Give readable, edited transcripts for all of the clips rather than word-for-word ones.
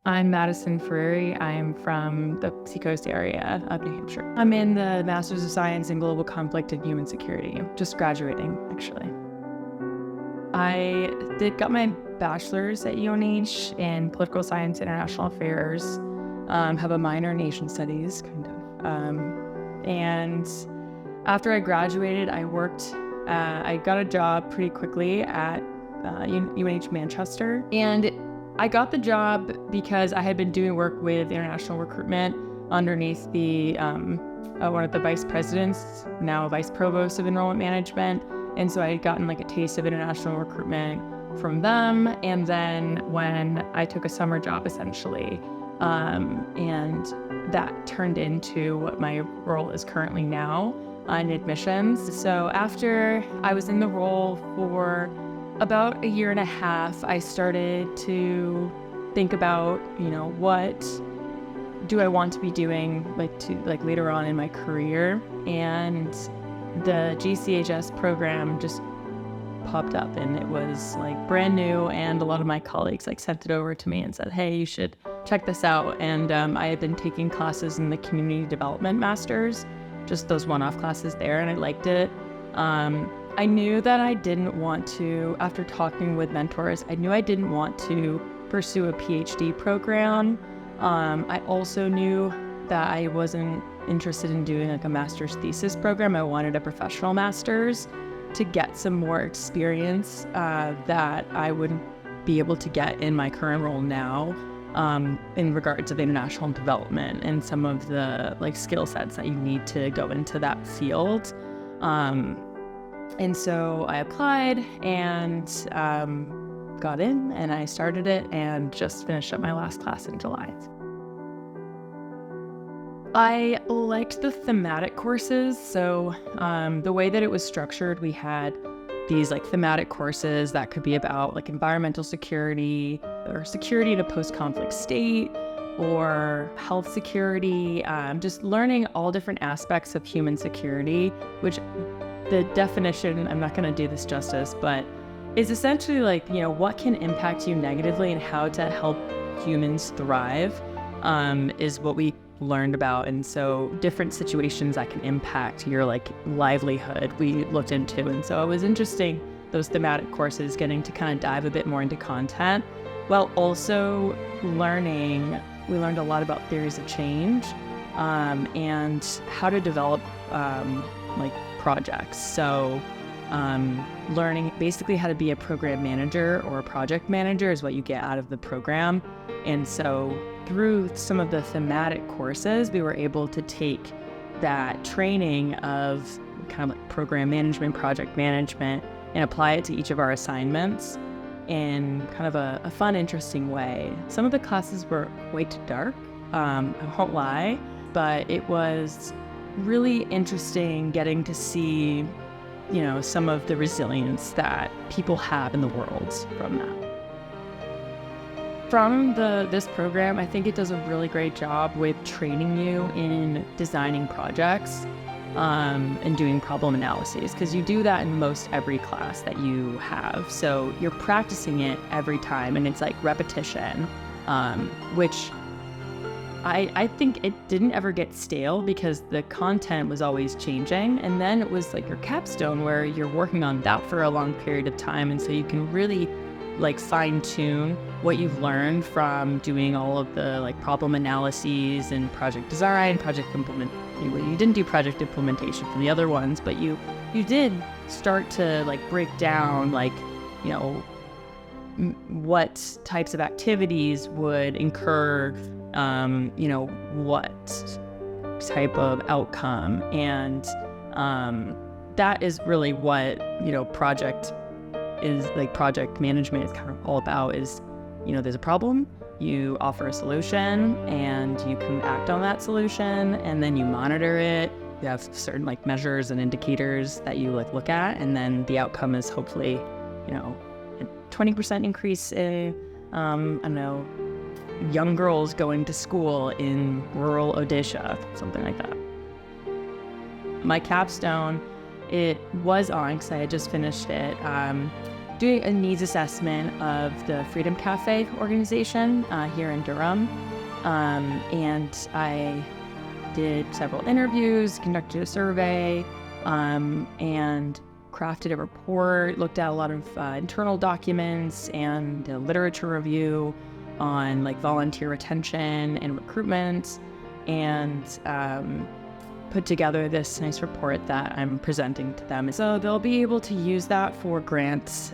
I'm Madison Ferrari. I'm from the Seacoast area of New Hampshire. I'm in the Master's of Science in Global Conflict and Human Security. Just graduating, actually. I got my bachelor's at UNH in Political Science, International Affairs. Have a minor in Asian Studies, kind of. And after I graduated, I got a job pretty quickly at UNH Manchester. And I got the job because I had been doing work with International Recruitment underneath the one of the vice presidents, now vice provost of enrollment management. And so I had gotten like a taste of international recruitment from them. And then when I took a summer job, essentially, and that turned into what my role is currently now in admissions. So after I was in the role for about a year and a half, I started to think about, what do I want to be doing later on in my career? And the GCHS program just popped up, and it was brand new, and a lot of my colleagues sent it over to me and said, hey, you should check this out. And I had been taking classes in the community development masters, just those one-off classes there, and I liked it. I knew that I didn't want to, after talking with mentors, I knew I didn't want to pursue a PhD program. I also knew that I wasn't interested in doing a master's thesis program. I wanted a professional master's to get some more experience that I wouldn't be able to get in my current role now in regards of international development and some of the skill sets that you need to go into that field. And so I applied and got in, and I started it and just finished up my last class in July. I liked the thematic courses. So the way that it was structured, we had these thematic courses that could be about environmental security or security in a post-conflict state or health security, just learning all different aspects of human security, which the definition, I'm not going to do this justice, but is essentially what can impact you negatively and how to help humans thrive is what we learned about. And so different situations that can impact your livelihood we looked into. And so it was interesting, those thematic courses, getting to kind of dive a bit more into content while also we learned a lot about theories of change and how to develop projects. So learning basically how to be a program manager or a project manager is what you get out of the program. And so through some of the thematic courses, we were able to take that training of kind of program management, project management, and apply it to each of our assignments in kind of a fun, interesting way. Some of the classes were way too dark, I won't lie, but it was really interesting getting to see, some of the resilience that people have in the world from that. From this program, I think it does a really great job with training you in designing projects and doing problem analyses, because you do that in most every class that you have. So you're practicing it every time, and it's repetition, which I think it didn't ever get stale because the content was always changing. And then it was your capstone where you're working on that for a long period of time. And so you can really fine tune what you've learned from doing all of the problem analyses and project design, project implement. You didn't do project implementation for the other ones, but you did start to break down what types of activities would incur what type of outcome. And that is really what, project management is kind of all about is, there's a problem, you offer a solution, and you can act on that solution, and then you monitor it. You have certain measures and indicators that you look at, and then the outcome is hopefully, a 20% increase in, young girls going to school in rural Odisha, something like that. My capstone, it was on because I had just finished it. doing a needs assessment of the Freedom Cafe organization here in Durham. And I did several interviews, conducted a survey, and crafted a report, looked at a lot of internal documents and literature review on like volunteer retention and recruitment, and put together this nice report that I'm presenting to them. So they'll be able to use that for grants,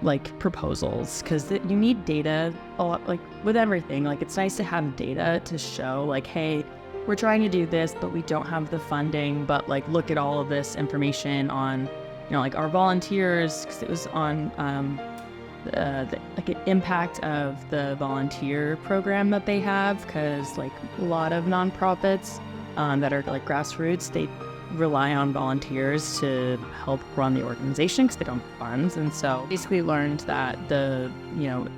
like proposals, because you need data a lot, like with everything. Like it's nice to have data to show like, hey, we're trying to do this, but we don't have the funding, but like look at all of this information on, like our volunteers, because it was on the impact of the volunteer program that they have, because like a lot of nonprofits that are like grassroots, they rely on volunteers to help run the organization because they don't have funds. And so basically learned that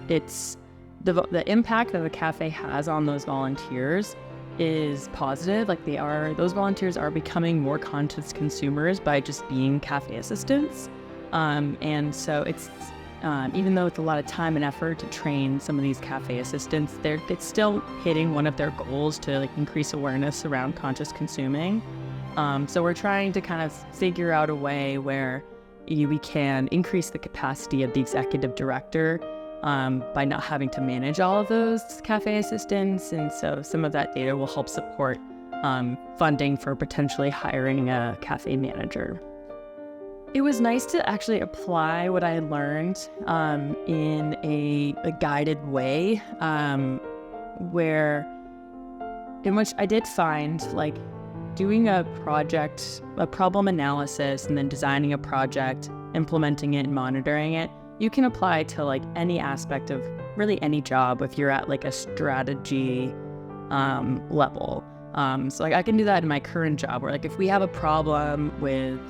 it's the impact that the cafe has on those volunteers is positive. Like those volunteers are becoming more conscious consumers by just being cafe assistants. And so it's, even though it's a lot of time and effort to train some of these cafe assistants, it's still hitting one of their goals to like increase awareness around conscious consuming. So we're trying to kind of figure out a way where we can increase the capacity of the executive director by not having to manage all of those cafe assistants. And so some of that data will help support funding for potentially hiring a cafe manager. It was nice to actually apply what I learned in a guided way, in which I did find like doing a project, a problem analysis, and then designing a project, implementing it and monitoring it. You can apply to like any aspect of really any job if you're at like a strategy level. So like I can do that in my current job, where like if we have a problem with,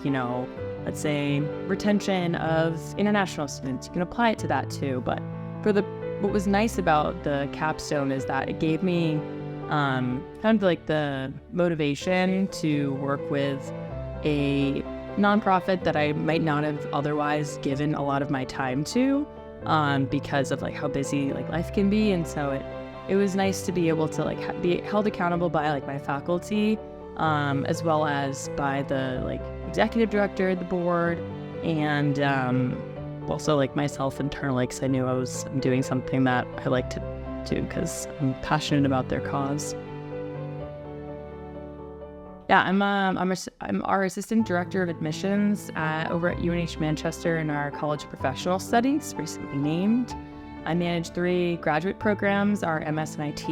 let's say retention of international students, you can apply it to that too. But what was nice about the Capstone is that it gave me kind of like the motivation to work with a nonprofit that I might not have otherwise given a lot of my time to, because of like how busy like life can be. And so it was nice to be able to like be held accountable by like my faculty, as well as by the like executive director, the board, and also like myself internally, because I knew I was doing something that I like to do because I'm passionate about their cause. Yeah, I'm our assistant director of admissions over at UNH Manchester in our College of Professional Studies, recently named. I manage 3 graduate programs, our MS in IT,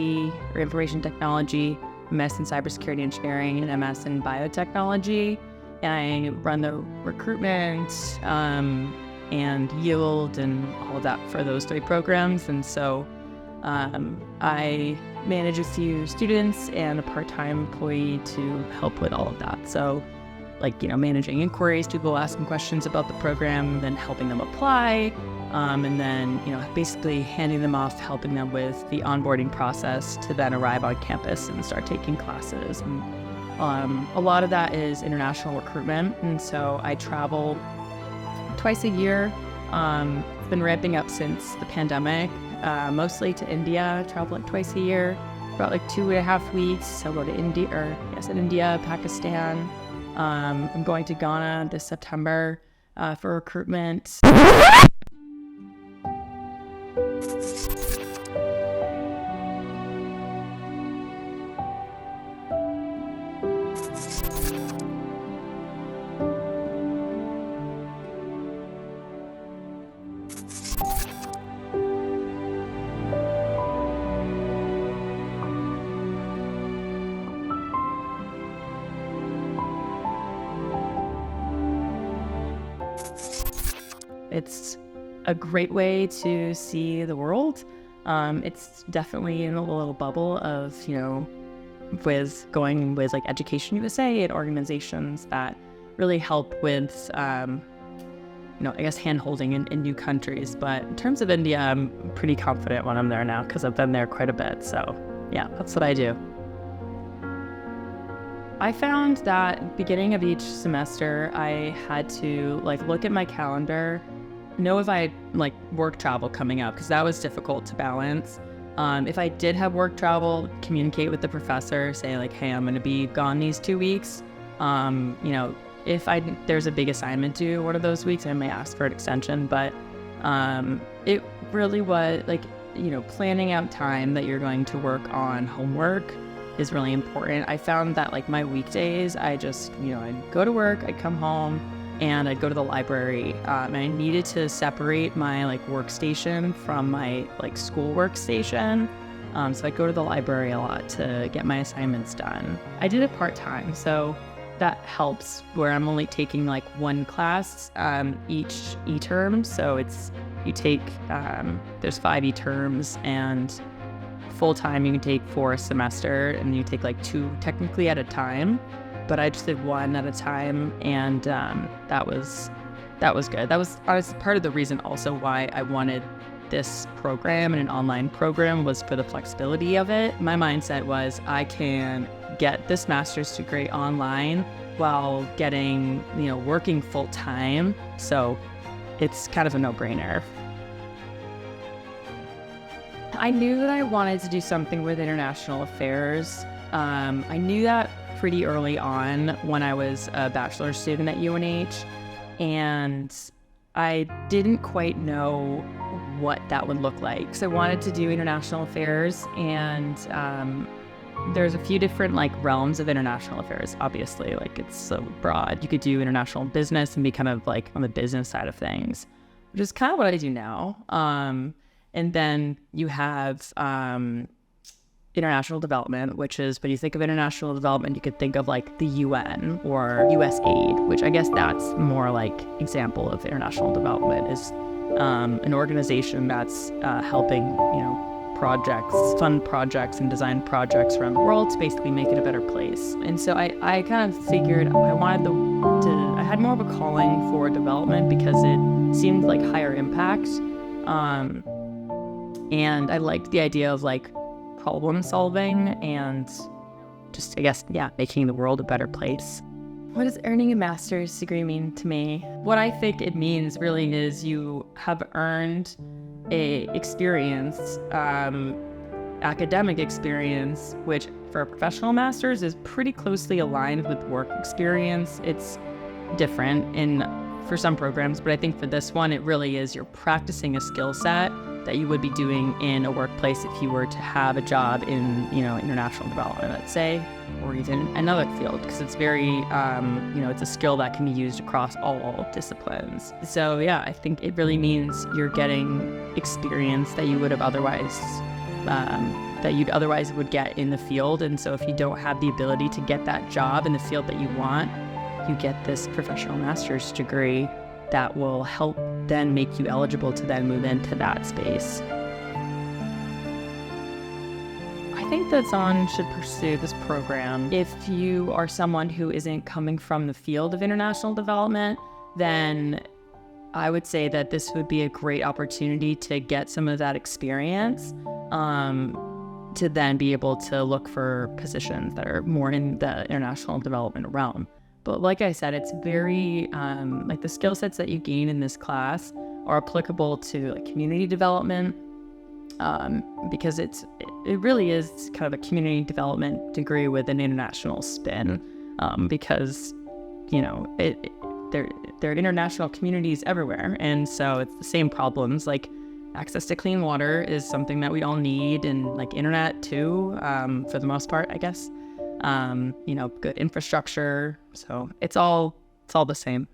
or Information Technology, MS in Cybersecurity Engineering, and MS in Biotechnology. And I run the recruitment and yield and all of that for those 3 programs. And so I manage a few students and a part-time employee to help with all of that. So like, managing inquiries, people asking questions about the program, then helping them apply, and then, basically handing them off, helping them with the onboarding process to then arrive on campus and start taking classes. And a lot of that is international recruitment. And so I travel twice a year. It's been ramping up since the pandemic, mostly to India. I travel like twice a year, about like 2.5 weeks. So I'll go to India, Pakistan. I'm going to Ghana this September for recruitment. It's a great way to see the world. It's definitely in a little bubble of, with going with like Education USA and organizations that really help with, I guess hand-holding in new countries. But in terms of India, I'm pretty confident when I'm there now because I've been there quite a bit. So yeah, that's what I do. I found that beginning of each semester, I had to like look at my calendar know if I had like work travel coming up, because that was difficult to balance. If I did have work travel, communicate with the professor, say like, hey, I'm going to be gone these 2 weeks. If there's a big assignment due one of those weeks, I may ask for an extension. But it really was like, planning out time that you're going to work on homework is really important. I found that like my weekdays, I just, I'd go to work, I'd come home, and I'd go to the library. And I needed to separate my like workstation from my like school workstation. So I'd go to the library a lot to get my assignments done. I did it part-time, so that helps, where I'm only taking like one class each e-term. So you take, there's 5 e-terms, and full-time you can take 4 a semester, and you take like 2 technically at a time. But I just did 1 at a time, and that was good. That was honestly part of the reason also why I wanted this program and an online program, was for the flexibility of it. My mindset was I can get this master's degree online while getting, working full time. So it's kind of a no-brainer. I knew that I wanted to do something with international affairs. I knew that pretty early on when I was a bachelor's student at UNH, and I didn't quite know what that would look like. So I wanted to do international affairs, and there's a few different like realms of international affairs. Obviously, like it's so broad. You could do international business and be kind of like on the business side of things, which is kind of what I do now. And then you have international development, which is, when you think of international development, you could think of like the UN or US aid, which I guess that's more like example of international development, is an organization that's helping, fund projects and design projects around the world to basically make it a better place. And so I kind of figured I had more of a calling for development because it seemed like higher impact. And I liked the idea of like problem solving and just, I guess, making the world a better place. What does earning a master's degree mean to me? What I think it means really is you have earned a experience, academic experience, which for a professional master's is pretty closely aligned with work experience. It's different for some programs, but I think for this one, it really is, you're practicing a skill set that you would be doing in a workplace if you were to have a job in, international development, let's say, or even another field, because it's very, it's a skill that can be used across all disciplines. So yeah, I think it really means you're getting experience that you would have otherwise, would get in the field. And so if you don't have the ability to get that job in the field that you want, you get this professional master's degree that will help then make you eligible to then move into that space. I think that someone should pursue this program. If you are someone who isn't coming from the field of international development, then I would say that this would be a great opportunity to get some of that experience, to then be able to look for positions that are more in the international development realm. But like I said, it's very, like the skill sets that you gain in this class are applicable to like community development, because it really is kind of a community development degree with an international spin, because, there are international communities everywhere. And so it's the same problems, like access to clean water is something that we all need, and like internet too, for the most part, I guess. Good infrastructure. So it's all the same.